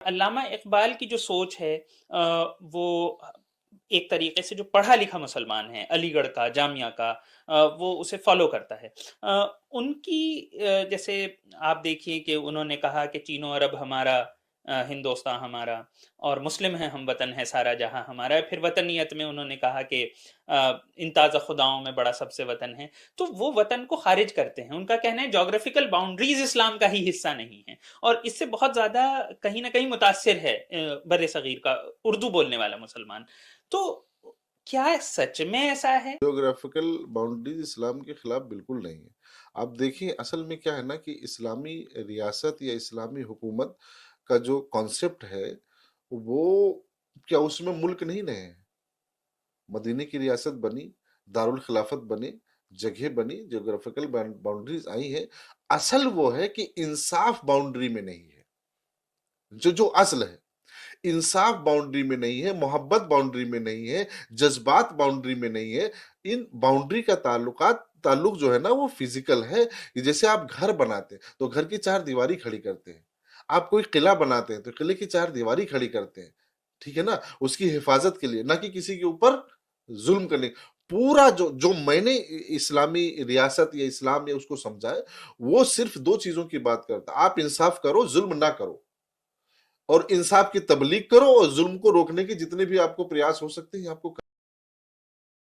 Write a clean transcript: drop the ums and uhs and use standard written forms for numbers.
علامہ اقبال کی جو سوچ ہے وہ ایک طریقے سے جو پڑھا لکھا مسلمان ہے، علی گڑھ کا، جامعہ کا، وہ اسے فالو کرتا ہے۔ ان کی جیسے آپ دیکھیے کہ انہوں نے کہا کہ چین و عرب ہمارا، ہندوستان ہمارا، اور مسلم ہے ہم، وطن ہے سارا جہاں ہمارا ہے۔ پھر وطنیت میں انہوں نے کہا کہ ان تازہ خداؤں میں بڑا سب سے وطن ہے۔ تو وہ وطن کو خارج کرتے ہیں۔ ان کا کہنا ہے جغرافیکل باؤنڈریز اسلام کا ہی حصہ نہیں ہے، اور اس سے بہت زیادہ کہیں نہ کہیں متاثر ہے بر صغیر کا اردو بولنے والا مسلمان۔ تو کیا سچ میں ایسا ہے؟ جیوگرافیکل باؤنڈریز اسلام کے خلاف بالکل نہیں ہے۔ آپ دیکھیں اصل میں کیا ہے نا کہ اسلامی ریاست یا اسلامی حکومت کا جو کانسیپٹ ہے وہ کیا اس میں ملک نہیں رہے ہیں؟ مدینے کی ریاست بنی، دارالخلافت بنے، جگہ بنی، جیوگرافیکل باؤنڈریز آئی ہیں۔ اصل وہ ہے کہ انصاف باؤنڈری میں نہیں ہے، جو اصل ہے انصاف باؤنڈری میں نہیں ہے، محبت باؤنڈری میں نہیں ہے، جذبات باؤنڈری میں نہیں ہے۔ ان باؤنڈری کا تعلق جو ہے نا وہ فزیکل ہے۔ جیسے آپ گھر بناتے ہیں تو گھر کی چار دیواری کھڑی کرتے ہیں، آپ کوئی قلعہ بناتے ہیں تو قلعے کی چار دیواری کھڑی کرتے ہیں، ٹھیک ہے نا، اس کی حفاظت کے لیے، نہ کہ کسی کے اوپر ظلم کرنے۔ پورا جو میں نے اسلامی ریاست یا اسلام یا اس کو سمجھا ہے وہ صرف دو چیزوں کی بات کرتا ہے، آپ انصاف کرو، ظلم نہ کرو، اور انصاف کی تبلیغ کرو، اور ظلم کو روکنے کے جتنے بھی آپ کو پریاس ہو سکتے ہیں آپ کو